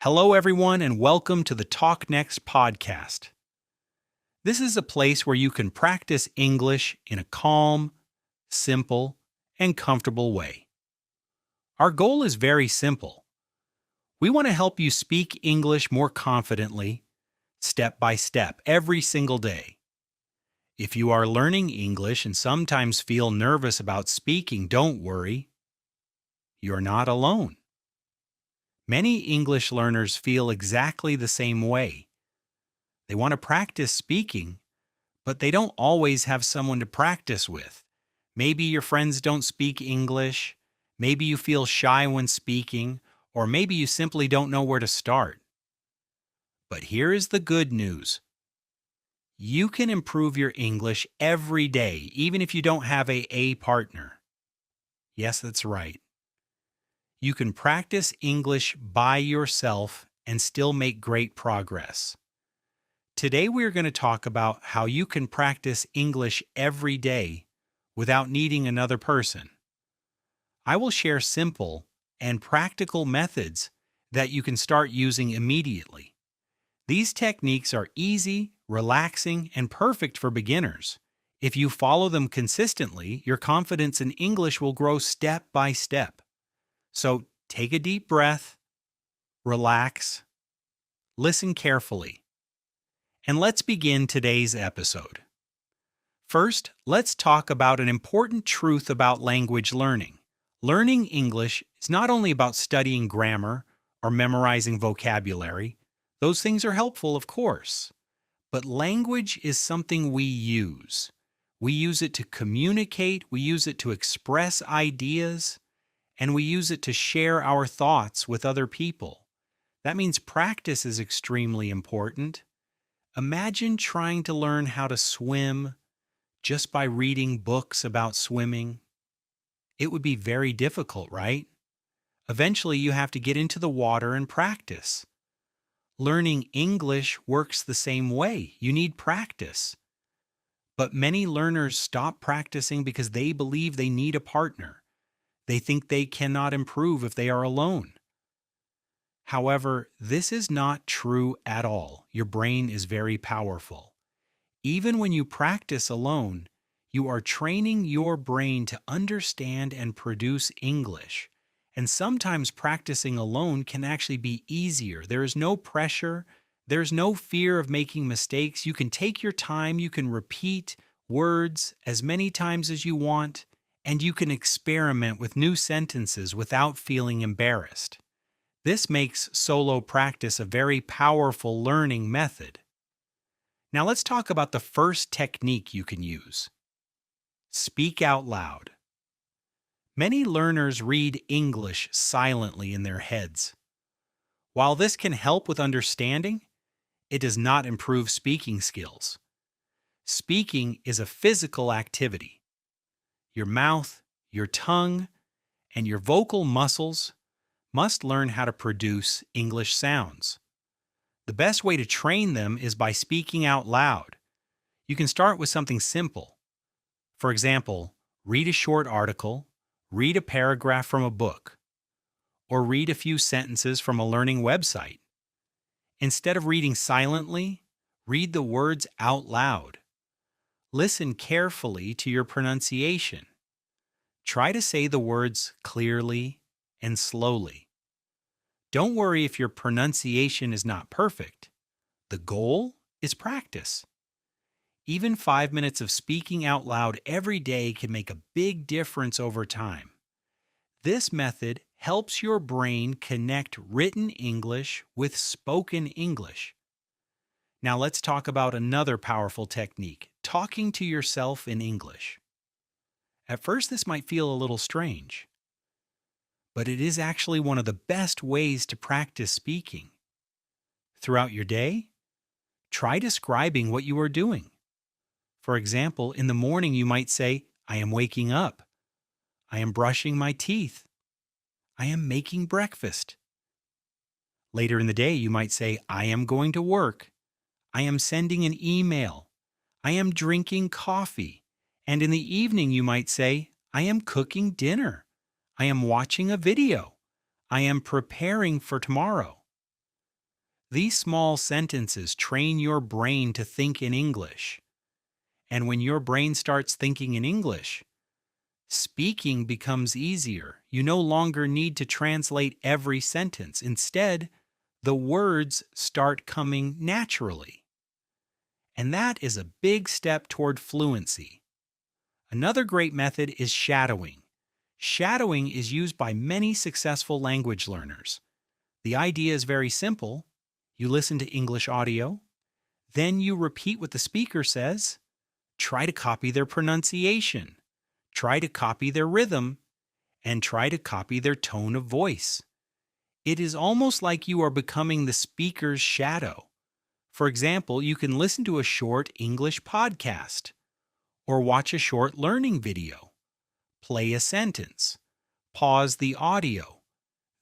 Hello, everyone, and welcome to the TalkNext Podcast. This is a place where you can practice English in a calm, simple, and comfortable way. Our goal is very simple. We want to help you speak English more confidently, step by step, every single day. If you are learning English and sometimes feel nervous about speaking, don't worry. You're not alone. Many English learners feel exactly the same way. They want to practice speaking, but they don't always have someone to practice with. Maybe your friends don't speak English, maybe you feel shy when speaking, or maybe you simply don't know where to start. But here is the good news. You can improve your English every day, even if you don't have a partner. Yes, that's right. You can practice English by yourself and still make great progress. Today we're going to talk about how you can practice English every day without needing another person. I will share simple and practical methods that you can start using immediately. These techniques are easy, relaxing, and perfect for beginners. If you follow them consistently, your confidence in English will grow step by step. So take a deep breath, relax, listen carefully, and let's begin today's episode. First, let's talk about an important truth about language learning. Learning English is not only about studying grammar or memorizing vocabulary. Those things are helpful, of course. But language is something we use. We use it to communicate, we use it to express ideas, and we use it to share our thoughts with other people. That means practice is extremely important. Imagine trying to learn how to swim just by reading books about swimming. It would be very difficult, right? Eventually, you have to get into the water and practice. Learning English works the same way. You need practice. But many learners stop practicing because they believe they need a partner. They think they cannot improve if they are alone. However, this is not true at all. Your brain is very powerful. Even when you practice alone, you are training your brain to understand and produce English. And sometimes practicing alone can actually be easier. There is no pressure. There's no fear of making mistakes. You can take your time. You can repeat words as many times as you want. And you can experiment with new sentences without feeling embarrassed. This makes solo practice a very powerful learning method. Now let's talk about the first technique you can use. Speak out loud. Many learners read English silently in their heads. While this can help with understanding, it does not improve speaking skills. Speaking is a physical activity. Your mouth, your tongue, and your vocal muscles must learn how to produce English sounds. The best way to train them is by speaking out loud. You can start with something simple. For example, read a short article, read a paragraph from a book, or read a few sentences from a learning website. Instead of reading silently, read the words out loud. Listen carefully to your pronunciation. Try to say the words clearly and slowly. Don't worry if your pronunciation is not perfect. The goal is practice. Even 5 minutes of speaking out loud every day can make a big difference over time. This method helps your brain connect written English with spoken English. Now let's talk about another powerful technique, talking to yourself in English. At first, this might feel a little strange, but it is actually one of the best ways to practice speaking. Throughout your day, try describing what you are doing. For example, in the morning you might say, I am waking up. I am brushing my teeth. I am making breakfast. Later in the day you might say, I am going to work. I am sending an email. I am drinking coffee. And in the evening you might say, I am cooking dinner. I am watching a video. I am preparing for tomorrow. These small sentences train your brain to think in English. And when your brain starts thinking in English, speaking becomes easier. You no longer need to translate every sentence. Instead, the words start coming naturally. And that is a big step toward fluency. Another great method is shadowing. Shadowing is used by many successful language learners. The idea is very simple. You listen to English audio, then you repeat what the speaker says. Try to copy their pronunciation. Try to copy their rhythm, and try to copy their tone of voice. It is almost like you are becoming the speaker's shadow. For example, you can listen to a short English podcast, or watch a short learning video. Play a sentence. Pause the audio.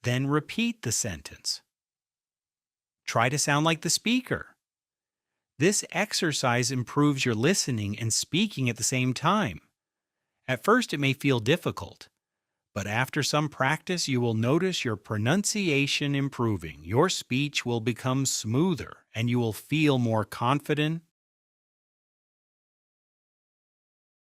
Then repeat the sentence. Try to sound like the speaker. This exercise improves your listening and speaking at the same time. At first, it may feel difficult, but after some practice, you will notice your pronunciation improving. Your speech will become smoother, and you will feel more confident